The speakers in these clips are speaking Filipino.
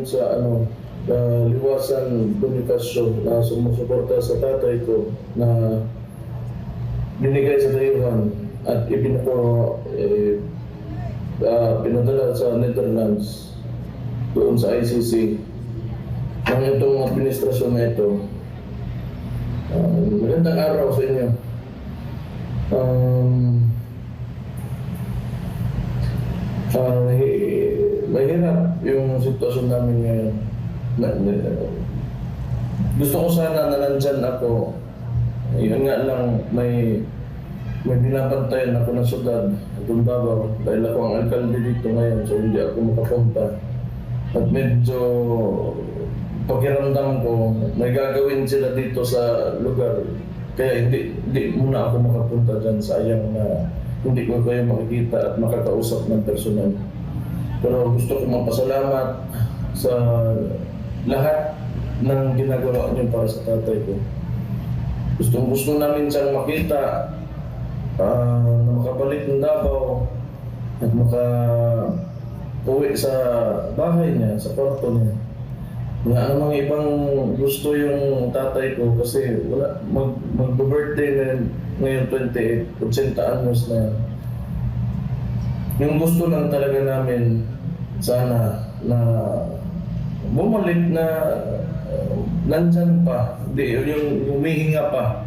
Sa Liwasan Bonifacio na sumusuporta sa tatay ko na binigay sa dayuhan at pinadala sa Netherlands doon sa ICC ng itong administrasyon na ito. Magandang araw sa inyo. Mahirap yung sitwasyon namin ngayon. Gusto ko sana na nandyan ako. Yun nga lang, may binabantayan ako ng syudad itong Davao dahil ako ang alkalde dito ngayon, so hindi ako makapunta. At medyo pakiramdam ko may gagawin sila dito sa lugar, kaya hindi muna ako makapunta dyan. Sayang na hindi ko kayo makikita at makakausap ng personal. Pero gusto ko magpasalamat sa lahat ng ginagawa niyo para sa tatay ko. Gusto namin siyang makita na makabalik ng Davao at makauwi sa bahay niya, sa kwarto niya. Wala namang ibang gusto yung tatay ko kasi mag-birthday na ngayon 28, 80 anyos na yan. Yung gusto lang talaga namin sana na bumalik na nandyan pa, hindi yung humihinga pa.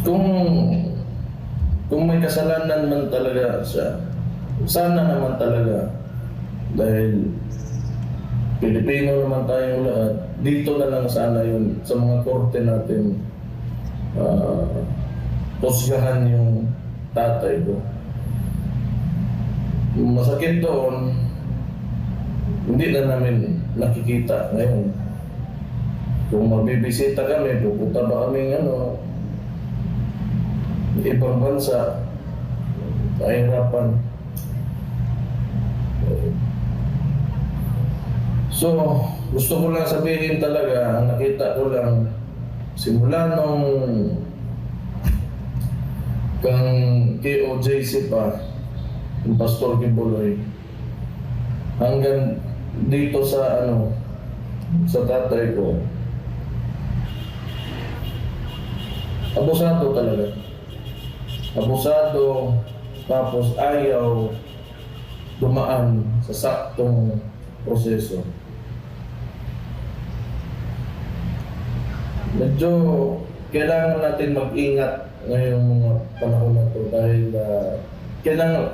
Kung may kasalanan man talaga siya, sana naman talaga, dahil Pilipino naman tayong lahat, dito na lang sana yun sa mga korte natin husgahan yung tatay ko. Masakit doon, hindi na namin nakikita ngayon. Kung magbibisita kami, pupunta ba kaming ibang bansa, kahirapan. So, gusto ko lang sabihin talaga, ang nakita ko lang, simula nung kang KOJC pa, yung Pastor Kibuloy, hanggang dito sa sa tatay ko, abusado talaga. Abusado, tapos ayaw dumaan sa saktong proseso. Medyo kailangan natin mag-ingat ngayong mga panahon na ito dahil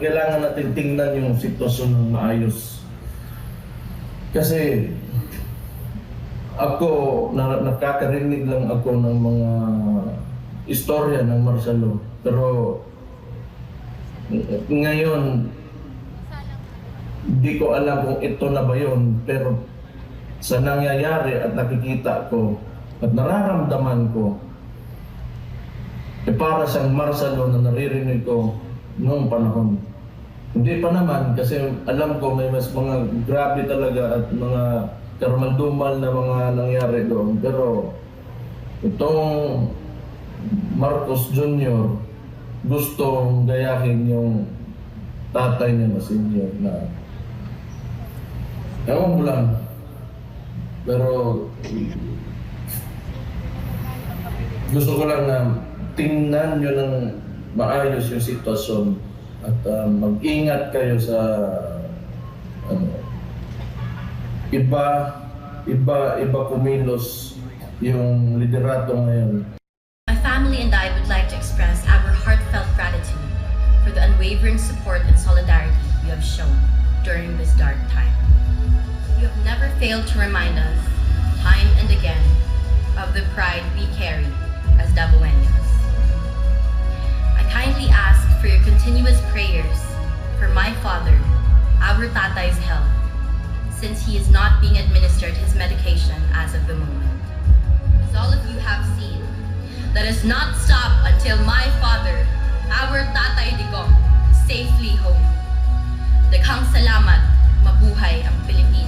kailangan natin tingnan yung sitwasyon ng maayos. Kasi ako, nakakarinig lang ako ng mga istorya ng Marcelo. Pero ngayon, hindi ko alam kung ito na ba yun. Pero sa nangyayari at nakikita ko at nararamdaman ko, para siyang Marcelo na naririnig ko noong panahon. Hindi pa naman kasi alam ko may mas mga grabe talaga at mga karumaldumal na mga nangyari doon. Pero itong Marcos Jr. gustong gayahin yung tatay niya na senior na ewan mo lang. Pero gusto ko lang na tingnan nyo ng maayos yung sitwasyon at mag-ingat kayo sa iba kumilos yung liderato ngayon. My family and I would like to express our heartfelt gratitude for the unwavering support and solidarity you have shown during this dark time. You have never failed to remind us, time and again, of the pride we carry as Davaoenos. I kindly ask for your continuous prayers for my father, our tatay's health, since he is not being administered his medication as of the moment. As all of you have seen, let us not stop until my father, our Tatay Digong, is safely home. Daghang salamat, mabuhay ang Pilipinas.